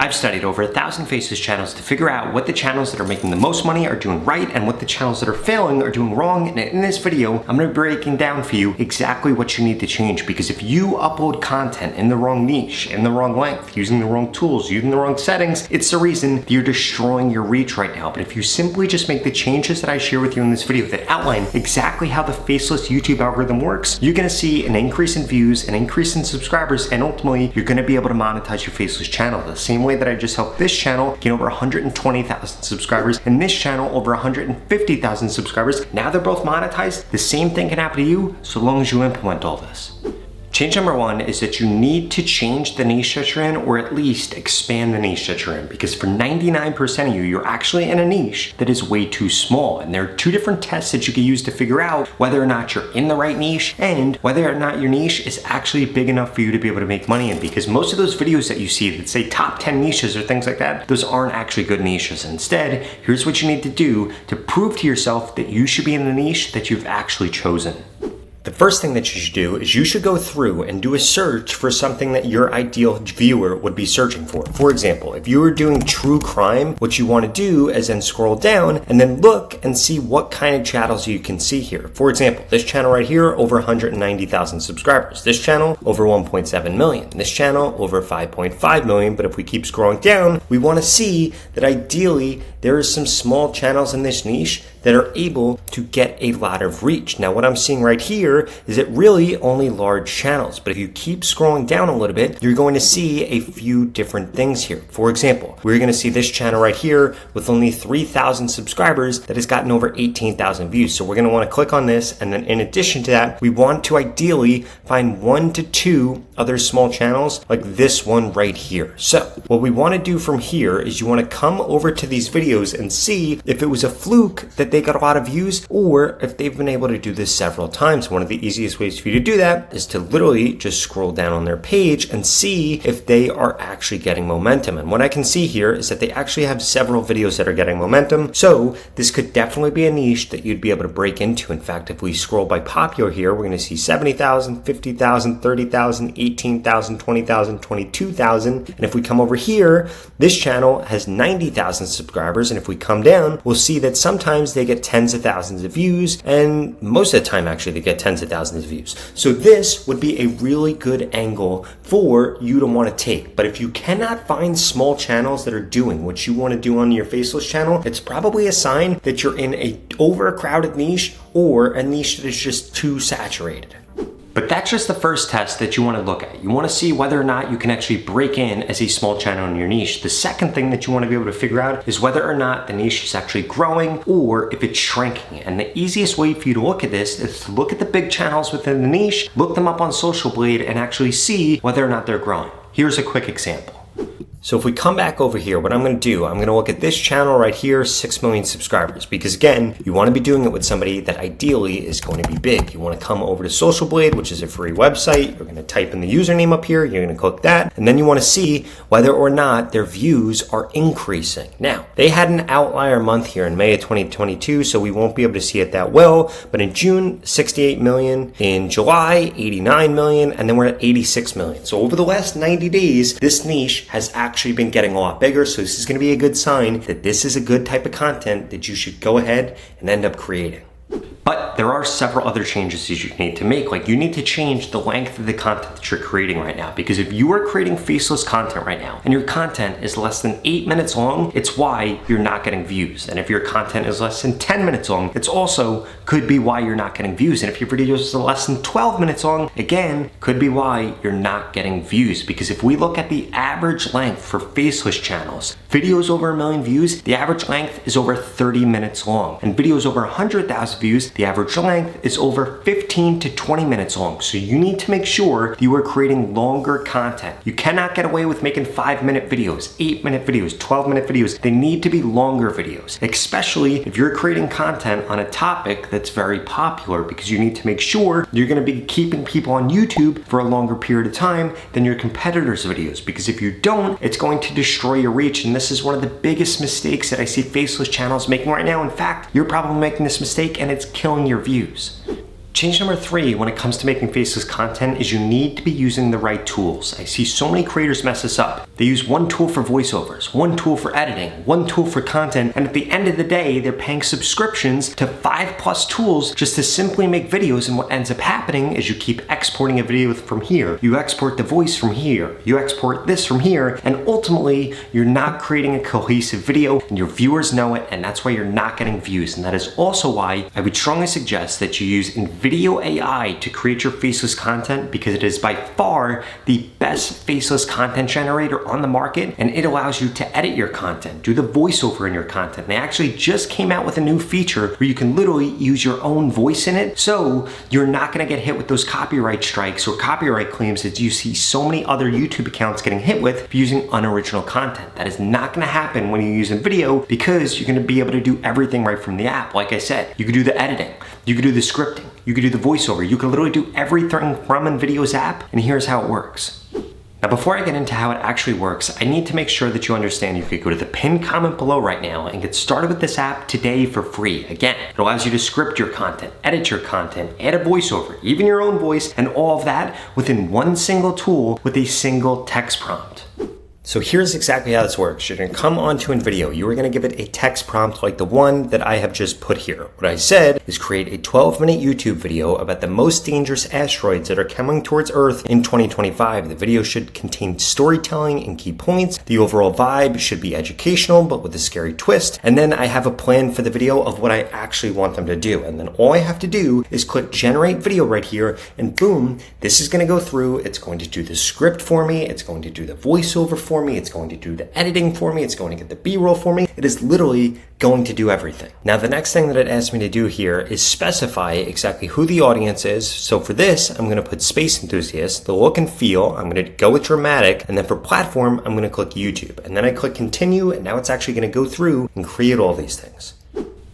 I've studied over 1,000 faceless channels to figure out what the channels that are making the most money are doing right and what the channels that are failing are doing wrong. And in this video, I'm gonna be breaking down for you exactly what you need to change, because if you upload content in the wrong niche, in the wrong length, using the wrong tools, using the wrong settings, it's the reason that you're destroying your reach right now. But if you simply just make the changes that I share with you in this video that outline exactly how the faceless YouTube algorithm works, you're gonna see an increase in views, an increase in subscribers, and ultimately you're gonna be able to monetize your faceless channel the same way that I just helped this channel gain over 120,000 subscribers and this channel over 150,000 subscribers. Now they're both monetized. The same thing can happen to you so long as you implement all this. Change number one is that you need to change the niche that you're in, or at least expand the niche that you're in, because for 99% of you, you're actually in a niche that is way too small. And there are two different tests that you can use to figure out whether or not you're in the right niche and whether or not your niche is actually big enough for you to be able to make money in. Because most of those videos that you see that say top 10 niches or things like that, those aren't actually good niches. Instead, here's what you need to do to prove to yourself that you should be in the niche that you've actually chosen. The first thing that you should do is you should go through and do a search for something that your ideal viewer would be searching for. For example, if you were doing true crime, what you want to do is then scroll down and then look and see what kind of channels you can see here. For example, this channel right here, over 190,000 subscribers. This channel, over 1.7 million. This channel, over 5.5 million. But if we keep scrolling down, we want to see that ideally there are some small channels in this niche that are able to get a lot of reach. Now, what I'm seeing right here is it really only large channels. But if you keep scrolling down a little bit, you're going to see a few different things here. For example, we're going to see this channel right here with only 3,000 subscribers that has gotten over 18,000 views. So we're going to want to click on this. And then in addition to that, we want to ideally find 1 to 2 other small channels like this one right here. So what we want to do from here is you want to come over to these videos and see if it was a fluke that they got a lot of views or if they've been able to do this several times. One of the easiest ways for you to do that is to literally just scroll down on their page and see if they are actually getting momentum. And what I can see here is that they actually have several videos that are getting momentum. So this could definitely be a niche that you'd be able to break into. In fact, if we scroll by popular here, we're going to see 70,000, 50,000, 30,000, 18,000, 20,000, 22,000. And if we come over here, this channel has 90,000 subscribers. And if we come down, we'll see that sometimes they get tens of thousands of views. And most of the time, actually, they get tens of thousands of views. So this would be a really good angle for you to want to take. But if you cannot find small channels that are doing what you want to do on your faceless channel, it's probably a sign that you're in a overcrowded niche or a niche that is just too saturated. But that's just the first test that you want to look at. You want to see whether or not you can actually break in as a small channel in your niche. The second thing that you want to be able to figure out is whether or not the niche is actually growing or if it's shrinking. And the easiest way for you to look at this is to look at the big channels within the niche, look them up on Social Blade, and actually see whether or not they're growing. Here's a quick example. So if we come back over here, what I'm going to do, I'm going to look at this channel right here, 6 million subscribers, because again, you want to be doing it with somebody that ideally is going to be big. You want to come over to Social Blade, which is a free website. You're going to type in the username up here. You're going to click that. And then you want to see whether or not their views are increasing. Now, they had an outlier month here in May of 2022, so we won't be able to see it that well. But in June, 68 million. In July, 89 million. And then we're at 86 million. So over the last 90 days, this niche has actually been getting a lot bigger. So this is going to be a good sign that this is a good type of content that you should go ahead and end up creating. But there are several other changes that you need to make. Like you need to change the length of the content that you're creating right now. Because if you are creating faceless content right now and your content is less than 8 minutes long, it's why you're not getting views. And if your content is less than 10 minutes long, it's also could be why you're not getting views. And if your videos are less than 12 minutes long, again, could be why you're not getting views. Because if we look at the average length for faceless channels, videos over 1 million views, the average length is over 30 minutes long. And videos over 100,000 views, the average length is over 15 to 20 minutes long. So you need to make sure you are creating longer content. You cannot get away with making 5-minute videos, 8-minute videos, 12-minute videos. They need to be longer videos, especially if you're creating content on a topic that's very popular, because you need to make sure you're going to be keeping people on YouTube for a longer period of time than your competitors' videos. Because if you don't, it's going to destroy your reach. And this is one of the biggest mistakes that I see faceless channels making right now. In fact, you're probably making this mistake and it's killing your views. Change number 3 when it comes to making faceless content is you need to be using the right tools. I see so many creators mess this up. They use one tool for voiceovers, one tool for editing, one tool for content, and at the end of the day, they're paying subscriptions to 5+ tools just to simply make videos, and what ends up happening is you keep exporting a video from here, you export the voice from here, you export this from here, and ultimately, you're not creating a cohesive video, and your viewers know it, and that's why you're not getting views. And that is also why I would strongly suggest that you use Video AI to create your faceless content, because it is by far the best faceless content generator on the market, and it allows you to edit your content, do the voiceover in your content. They actually just came out with a new feature where you can literally use your own voice in it, so you're not gonna get hit with those copyright strikes or copyright claims that you see so many other YouTube accounts getting hit with for using unoriginal content. That is not gonna happen when you use a video, because you're gonna be able to do everything right from the app. Like I said, you could do the editing, you could do the scripting, you could do the voiceover, you can literally do everything from InVideo's app, and here's how it works. Now, before I get into how it actually works, I need to make sure that you understand you could go to the pinned comment below right now and get started with this app today for free. Again, it allows you to script your content, edit your content, add a voiceover, even your own voice, and all of that within one single tool with a single text prompt. So here's exactly how this works. You're gonna come onto InVideo. You are gonna give it a text prompt like the one that I have just put here. What I said is create a 12-minute YouTube video about the most dangerous asteroids that are coming towards Earth in 2025. The video should contain storytelling and key points. The overall vibe should be educational, but with a scary twist. And then I have a plan for the video of what I actually want them to do. And then all I have to do is click generate video right here, and boom, this is gonna go through. It's going to do the script for me. It's going to do the voiceover for me, it's going to do the editing for me, it's going to get the B-roll for me. It is literally going to do everything. Now, the next thing that it asks me to do here is specify exactly who the audience is. So for this, I'm gonna put space enthusiast, the look and feel, I'm gonna go with dramatic, and then for platform, I'm gonna click YouTube. And then I click continue, and now it's actually gonna go through and create all these things.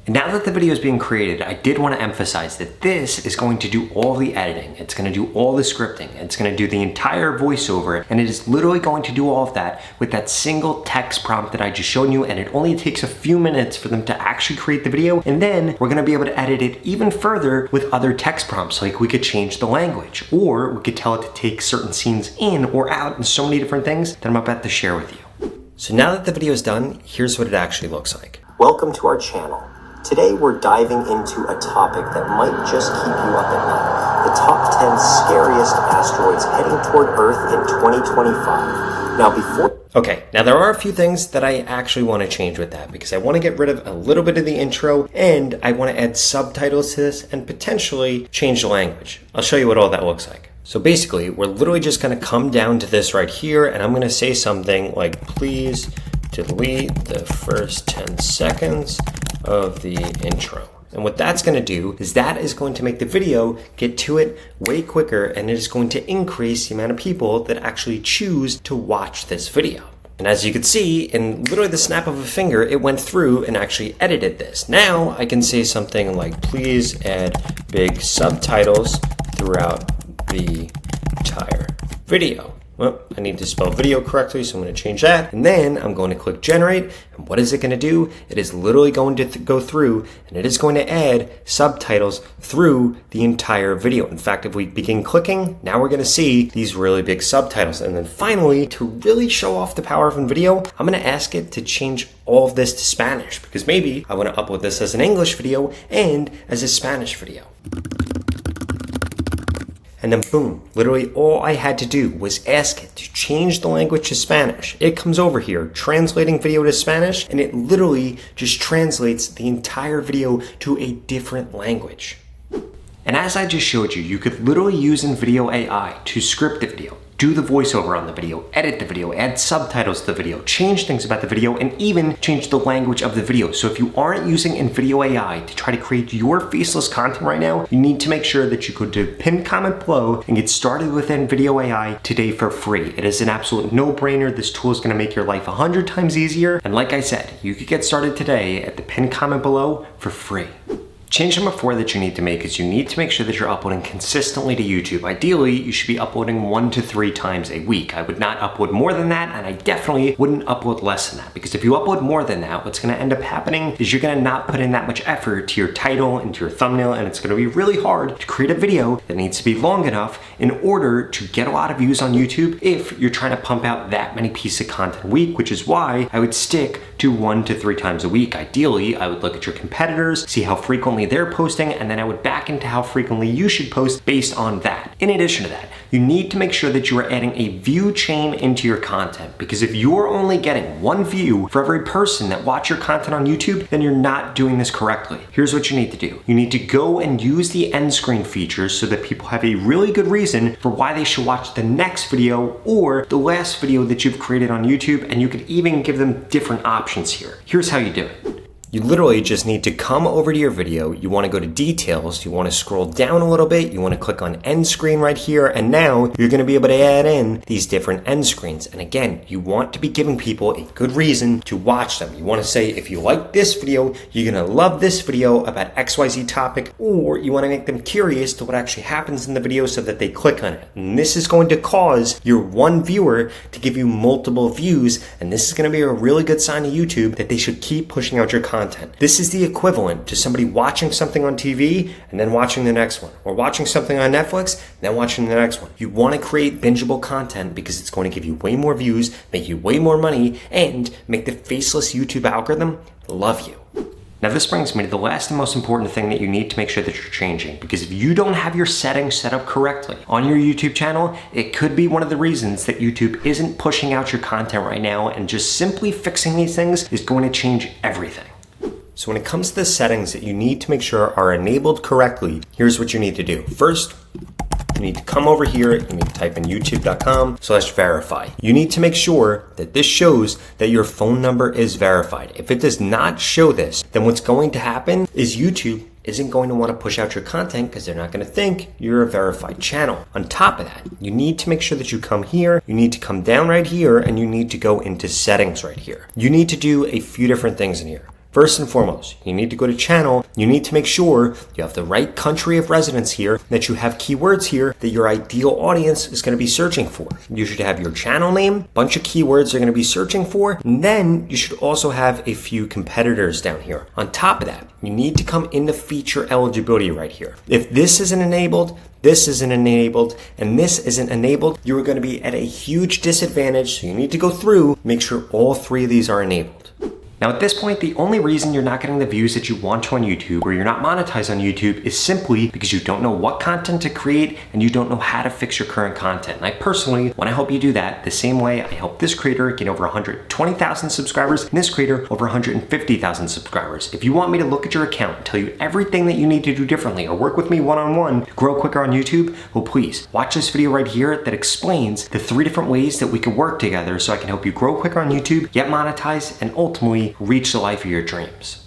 And now that the video is being created, I did want to emphasize that this is going to do all the editing. It's going to do all the scripting. It's going to do the entire voiceover. And it is literally going to do all of that with that single text prompt that I just showed you. And it only takes a few minutes for them to actually create the video. And then we're going to be able to edit it even further with other text prompts. Like we could change the language, or we could tell it to take certain scenes in or out, and so many different things that I'm about to share with you. So now that the video is done, here's what it actually looks like. Welcome to our channel. Today we're diving into a topic that might just keep you up at night. The top 10 scariest asteroids heading toward Earth in 2025. Now there are a few things that I actually want to change with that, because I want to get rid of a little bit of the intro, and I want to add subtitles to this and potentially change the language. I'll show you what all that looks like. So basically, we're literally just going to come down to this right here, and I'm going to say something like, please delete the first 10 seconds of the intro. And what that's going to do is that is going to make the video get to it way quicker, and it is going to increase the amount of people that actually choose to watch this video. And as you can see, in literally the snap of a finger, it went through and actually edited this. Now I can say something like, please add big subtitles throughout the entire video. Well, I need to spell video correctly, so I'm going to change that. And then I'm going to click generate. And what is it going to do? It is literally going to go through, and it is going to add subtitles through the entire video. In fact, if we begin clicking, now we're going to see these really big subtitles. And then finally, to really show off the power of InVideo, I'm going to ask it to change all of this to Spanish, because maybe I want to upload this as an English video and as a Spanish video. And then boom, literally all I had to do was ask it to change the language to Spanish. It comes over here, translating video to Spanish, and it literally just translates the entire video to a different language. And as I just showed you, you could literally use InVideo AI to script the video, do the voiceover on the video, edit the video, add subtitles to the video, change things about the video, and even change the language of the video. So if you aren't using InVideo AI to try to create your faceless content right now, you need to make sure that you go to pinned comment below and get started with InVideo AI today for free. It is an absolute no-brainer. This tool is gonna make your life 100 times easier. And like I said, you could get started today at the pinned comment below for free. Change number 4 that you need to make is you need to make sure that you're uploading consistently to YouTube. Ideally, you should be uploading 1 to 3 times a week. I would not upload more than that, and I definitely wouldn't upload less than that, because if you upload more than that, what's gonna end up happening is you're gonna not put in that much effort to your title and to your thumbnail, and it's gonna be really hard to create a video that needs to be long enough in order to get a lot of views on YouTube if you're trying to pump out that many pieces of content a week, which is why I would stick to 1 to 3 times a week. Ideally, I would look at your competitors, see how frequently they're posting, and then I would back into how frequently you should post based on that. In addition to that, you need to make sure that you are adding a view chain into your content, because if you're only getting 1 view for every person that watch your content on YouTube, then you're not doing this correctly. Here's what you need to do. You need to go and use the end screen features so that people have a really good reason for why they should watch the next video or the last video that you've created on YouTube, and you could even give them different options here. Here's how you do it. You literally just need to come over to your video. You want to go to details. You want to scroll down a little bit. You want to click on end screen right here. And now you're going to be able to add in these different end screens. And again, you want to be giving people a good reason to watch them. You want to say, if you like this video, you're going to love this video about XYZ topic, or you want to make them curious to what actually happens in the video so that they click on it. And this is going to cause your one viewer to give you multiple views. And this is going to be a really good sign to YouTube that they should keep pushing out your content. This is the equivalent to somebody watching something on TV and then watching the next one, or watching something on Netflix and then watching the next one. You want to create bingeable content because it's going to give you way more views, make you way more money, and make the faceless YouTube algorithm love you. Now this brings me to the last and most important thing that you need to make sure that you're changing, because if you don't have your settings set up correctly on your YouTube channel, it could be one of the reasons that YouTube isn't pushing out your content right now, and just simply fixing these things is going to change everything. So when it comes to the settings that you need to make sure are enabled correctly, here's what you need to do. First, you need to come over here, you need to type in youtube.com/verify. You need to make sure that this shows that your phone number is verified. If it does not show this, then what's going to happen is YouTube isn't going to want to push out your content because they're not going to think you're a verified channel. On top of that, you need to make sure that you come here, you need to come down right here, and you need to go into settings right here. You need to do a few different things in here. First and foremost, you need to go to channel. You need to make sure you have the right country of residence here, that you have keywords here that your ideal audience is going to be searching for. You should have your channel name, bunch of keywords they're going to be searching for, and then you should also have a few competitors down here. On top of that, you need to come into feature eligibility right here. If this isn't enabled, this isn't enabled, and this isn't enabled, you are going to be at a huge disadvantage. So you need to go through, make sure all 3 of these are enabled. Now at this point, the only reason you're not getting the views that you want to on YouTube, or you're not monetized on YouTube, is simply because you don't know what content to create and you don't know how to fix your current content. And I personally want to help you do that the same way I helped this creator get over 120,000 subscribers and this creator over 150,000 subscribers. If you want me to look at your account and tell you everything that you need to do differently, or work with me one-on-one to grow quicker on YouTube, well please watch this video right here that explains the 3 different ways that we can work together so I can help you grow quicker on YouTube, get monetized, and ultimately reach the life of your dreams.